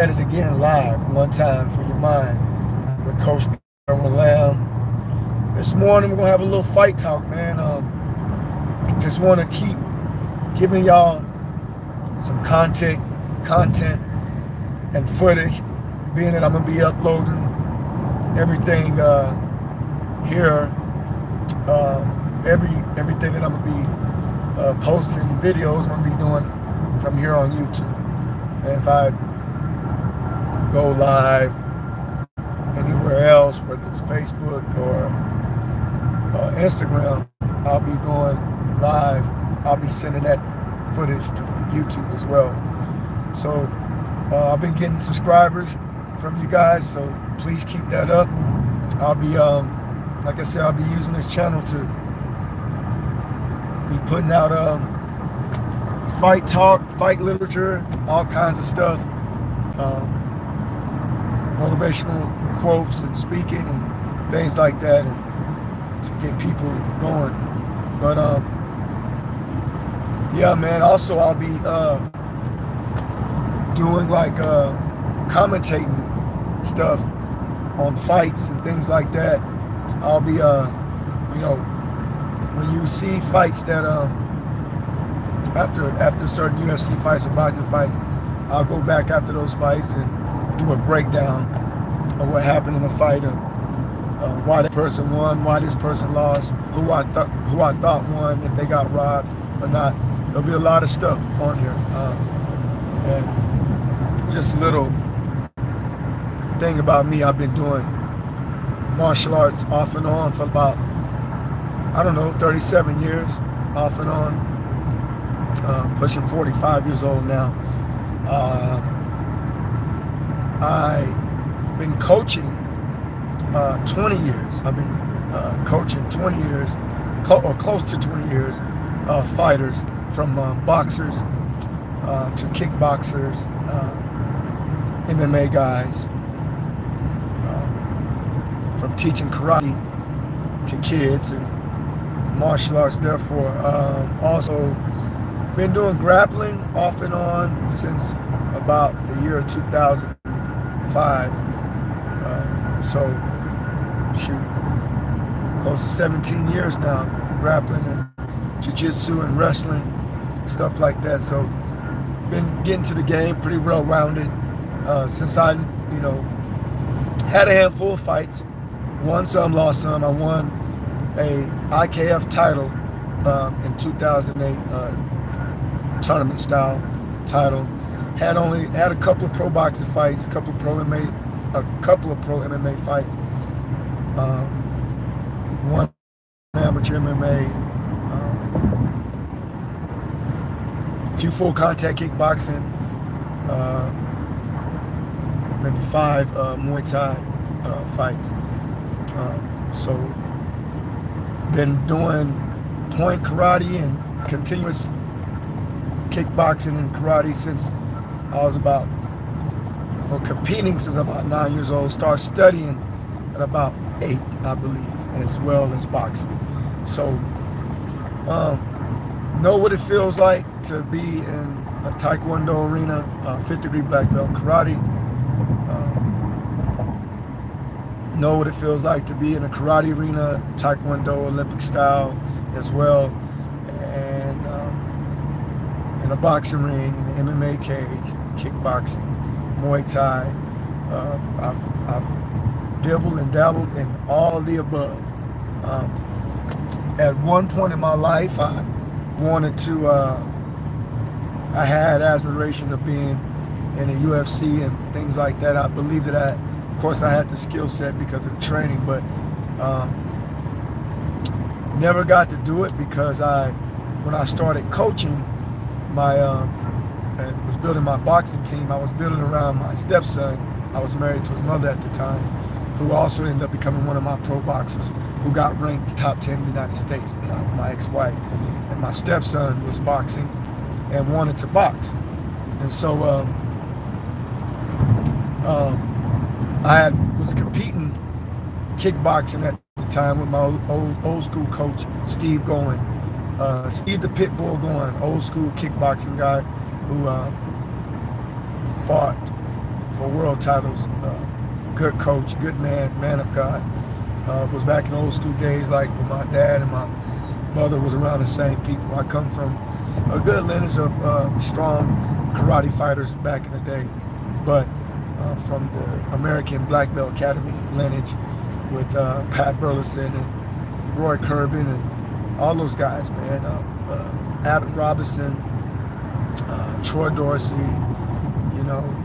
at it again live one time for your mind with Coach Durwyn Lamb. This morning we're gonna have a little fight talk, man. Just want to keep giving y'all some content and footage, being that I'm gonna be uploading everything here, everything that I'm gonna be posting videos. I'm gonna be doing from here on YouTube. And if I go live anywhere else, whether it's Facebook or Instagram, I'll be going live. I'll be sending that footage to YouTube as well. So I've been getting subscribers from you guys, so please keep that up. I'll be, like I said, I'll be using this channel to be putting out fight talk, fight literature, all kinds of stuff, motivational quotes and speaking and things like that, and to get people going. But yeah, man. Also, I'll be doing like commentating stuff on fights and things like that. I'll be, when you see fights that after certain UFC fights or boxing fights, I'll go back after those fights and do a breakdown of what happened in the fight, and why that person won, why this person lost, who I thought won, if they got robbed or not. There'll be a lot of stuff on here, and just a little thing about me. I've been doing martial arts off and on for about, I don't know, 37 years, off and on, pushing 45 years old now. I've been coaching 20 years. I've been coaching 20 years, or close to 20 years, fighters, from boxers to kickboxers, MMA guys, from teaching karate to kids and martial arts. Therefore, also been doing grappling off and on since about the year 2005. So, shoot, close to 17 years now, grappling and jiu-jitsu and wrestling, stuff like that. So, been getting to the game pretty well-rounded since I, had a handful of fights, won some, lost some. I won a IKF title in 2008, tournament style title. Had a couple of pro boxing fights, a couple of pro MMA fights. One amateur MMA, a few full contact kickboxing, maybe 5 Muay Thai fights. So been doing point karate and continuous kickboxing and karate since I was competing since about 9 years old. Started studying at about 8, I believe, as well as boxing. So, know what it feels like to be in a Taekwondo arena, 5th degree black belt in karate. Know what it feels like to be in a karate arena, Taekwondo, Olympic style as well, and in a boxing ring, in an MMA cage, kickboxing, Muay Thai. I've dibbled and dabbled in all of the above. At one point in my life, I had aspirations of being in the UFC and things like that. I believe that of course, I had the skill set because of the training, but never got to do it because when I started coaching and was building my boxing team, I was building around my stepson. I was married to his mother at the time, who also ended up becoming one of my pro boxers, who got ranked top 10 in the United States, my ex-wife. And my stepson was boxing and wanted to box. And so I was competing kickboxing at the time with my old school coach, Steve Goin. Steve the Pitbull Goin, old school kickboxing guy who fought for world titles. Good coach, good man of God. Was back in old school days, like when my dad and my mother was around the same people. I come from a good lineage of strong karate fighters back in the day, but from the American Black Belt Academy lineage with Pat Burleson and Roy Corbin and all those guys, man. Adam Robinson, Troy Dorsey, you know,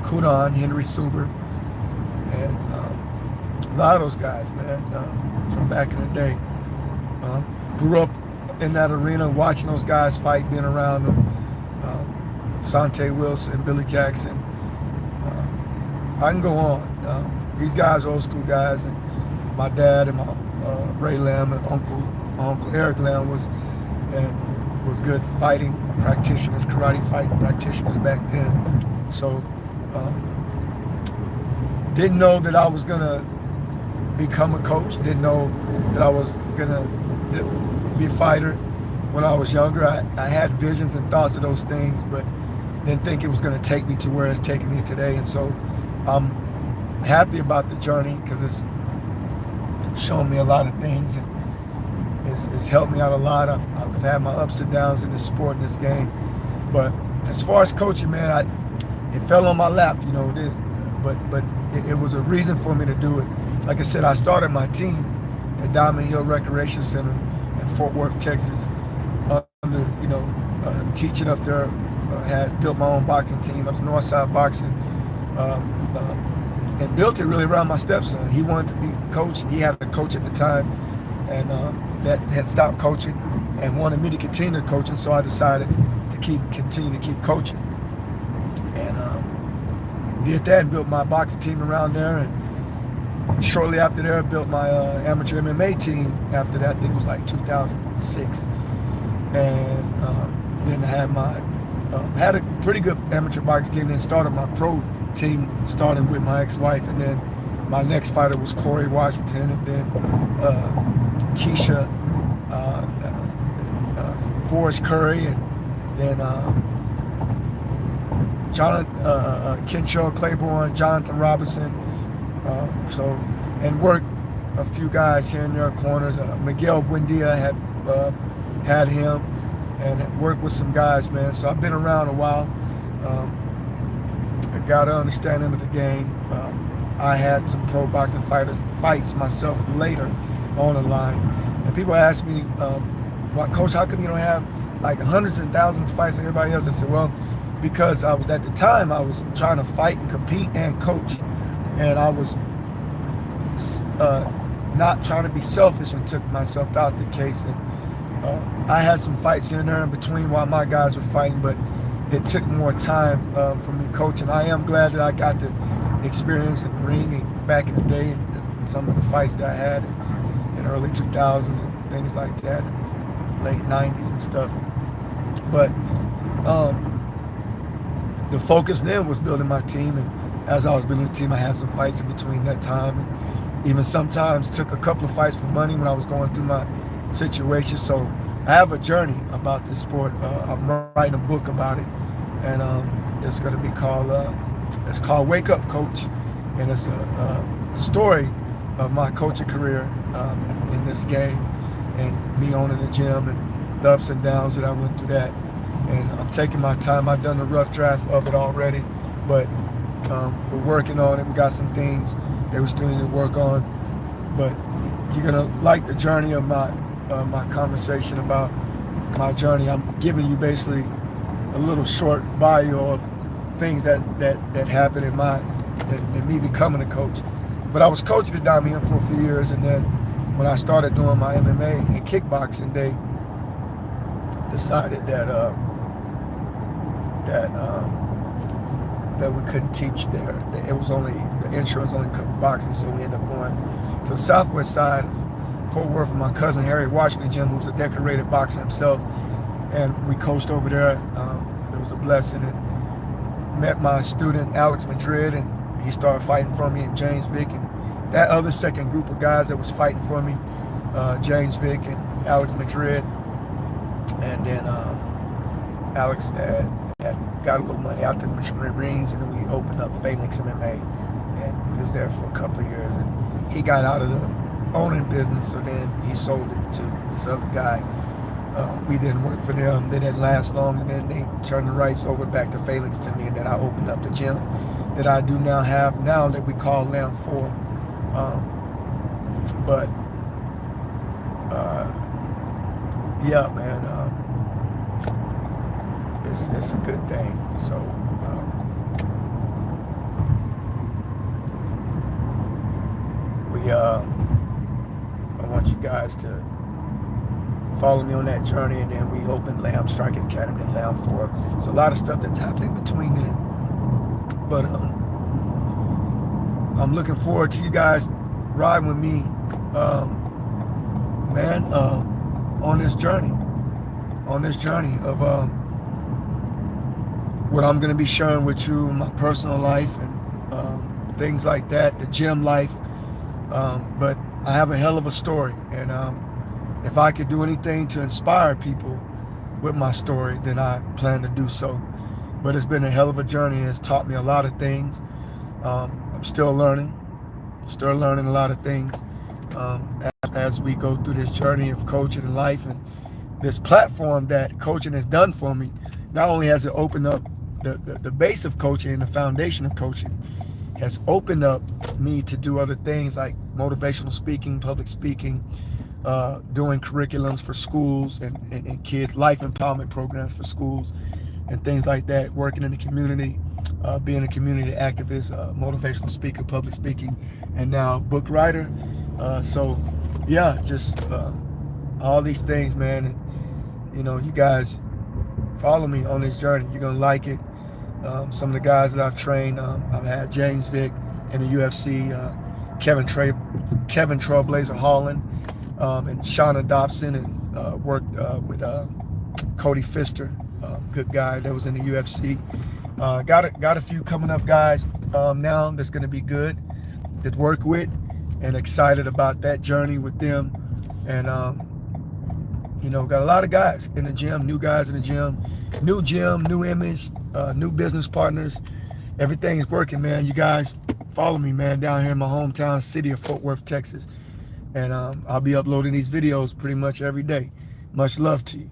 Kudon, Henry Suber, and a lot of those guys, man, from back in the day. Grew up in that arena, watching those guys fight, being around them. Sante Wilson, Billy Jackson. I can go on. These guys are old school guys, and my dad and my Ray Lamb and my uncle Eric Lamb was good fighting practitioners, karate fighting practitioners back then. So didn't know that I was gonna become a coach. Didn't know that I was gonna be a fighter when I was younger. I had visions and thoughts of those things, but didn't think it was going to take me to where it's taking me today. And so I'm happy about the journey because it's shown me a lot of things and it's helped me out a lot. I've had my ups and downs in this sport, in this game. But as far as coaching, man, it fell on my lap, you know. But it was a reason for me to do it. Like I said, I started my team at Diamond Hill Recreation Center in Fort Worth, Texas, under, you know, teaching up there. Had built my own boxing team at the Northside Boxing, and built it really around my stepson. He wanted to be coach. He had a coach at the time, and that had stopped coaching and wanted me to continue coaching. So I decided to continue to keep coaching, and did that and built my boxing team around there. And shortly after there, I built my amateur MMA team. After that, I think it was like 2006, and then I had a pretty good amateur boxing team. Then started my pro team, starting with my ex-wife, and then my next fighter was Corey Washington, and then Keisha, Forrest Curry, and then Kentrell Claiborne, Jonathan Robinson. And worked a few guys here and there, corners. Miguel Buendia had him. And worked with some guys, man. So I've been around a while. I got an understanding of the game. I had some pro boxing fights myself later on the line. And people ask me, well, Coach, how come you don't have like hundreds and thousands of fights like everybody else? I said, well, because I was at the time, I was trying to fight and compete and coach. And I was not trying to be selfish and took myself out the case. And I had some fights here and there in between while my guys were fighting, but it took more time for me coaching. I am glad that I got to experience in the ring and back in the day and some of the fights that I had in early 2000s and things like that, late 90s and stuff. But the focus then was building my team, and as I was building the team, I had some fights in between that time, and even sometimes took a couple of fights for money when I was going through my situation. So I have a journey about this sport. I'm writing a book about it, and it's going to be called it's called Wake Up Coach, and it's a story of my coaching career in this game and me owning the gym and the ups and downs that I went through that. And I'm taking my time. I've done a rough draft of it already, but we're working on it. We got some things that we still need to work on, but you're gonna like the journey of my conversation about my journey. I'm giving you basically a little short bio of things that happened in me becoming a coach. But I was coaching at Diamond Hill for a few years, and then when I started doing my MMA and kickboxing, they decided that we couldn't teach there. It was only, the insurance only covered boxing, so we ended up going to the southwest side of Fort Worth with my cousin Harry Washington Jim, who's a decorated boxer himself, and we coached over there. It was a blessing, and met my student Alex Madrid, and he started fighting for me, and James Vick, and that other second group of guys that was fighting for me, James Vick and Alex Madrid, and then Alex had got a little money out the Marines, and then we opened up Phalanx MMA, and we was there for a couple of years, and he got out of the owning business, so then he sold it to this other guy. We didn't work for them. They didn't last long, and then they turned the rights over back to Phalanx to me, and then I opened up the gym that I do now have now that we call Lamb 4. But yeah, man, it's a good thing. So I want you guys to follow me on that journey, and then we opened Lamb Strike Academy and Lamb 4. It's a lot of stuff that's happening between then. But I'm looking forward to you guys riding with me, man, on this journey of what I'm going to be sharing with you in my personal life and things like that, the gym life. But I have a hell of a story, and if I could do anything to inspire people with my story, then I plan to do so. But it's been a hell of a journey, and it's taught me a lot of things. I'm still learning a lot of things as we go through this journey of coaching and life. And this platform that coaching has done for me, not only has it opened up the base of coaching and the foundation of coaching, has opened up me to do other things like motivational speaking, public speaking, doing curriculums for schools and kids, life empowerment programs for schools and things like that, working in the community, being a community activist, motivational speaker, public speaking, and now book writer. So yeah, just all these things, man. And you guys follow me on this journey. You're gonna like it. Some of the guys that I've trained, I've had James Vick in the UFC, Kevin Trailblazer Holland, and Shauna Dobson, and worked with Cody Pfister, good guy that was in the UFC. Got a few coming up, guys, now that's going to be good to work with, and excited about that journey with them. And got a lot of guys in the gym, new guys in the gym, new image, new business partners. Everything is working, man. You guys follow me, man, down here in my hometown city of Fort Worth, Texas. And I'll be uploading these videos pretty much every day. Much love to you.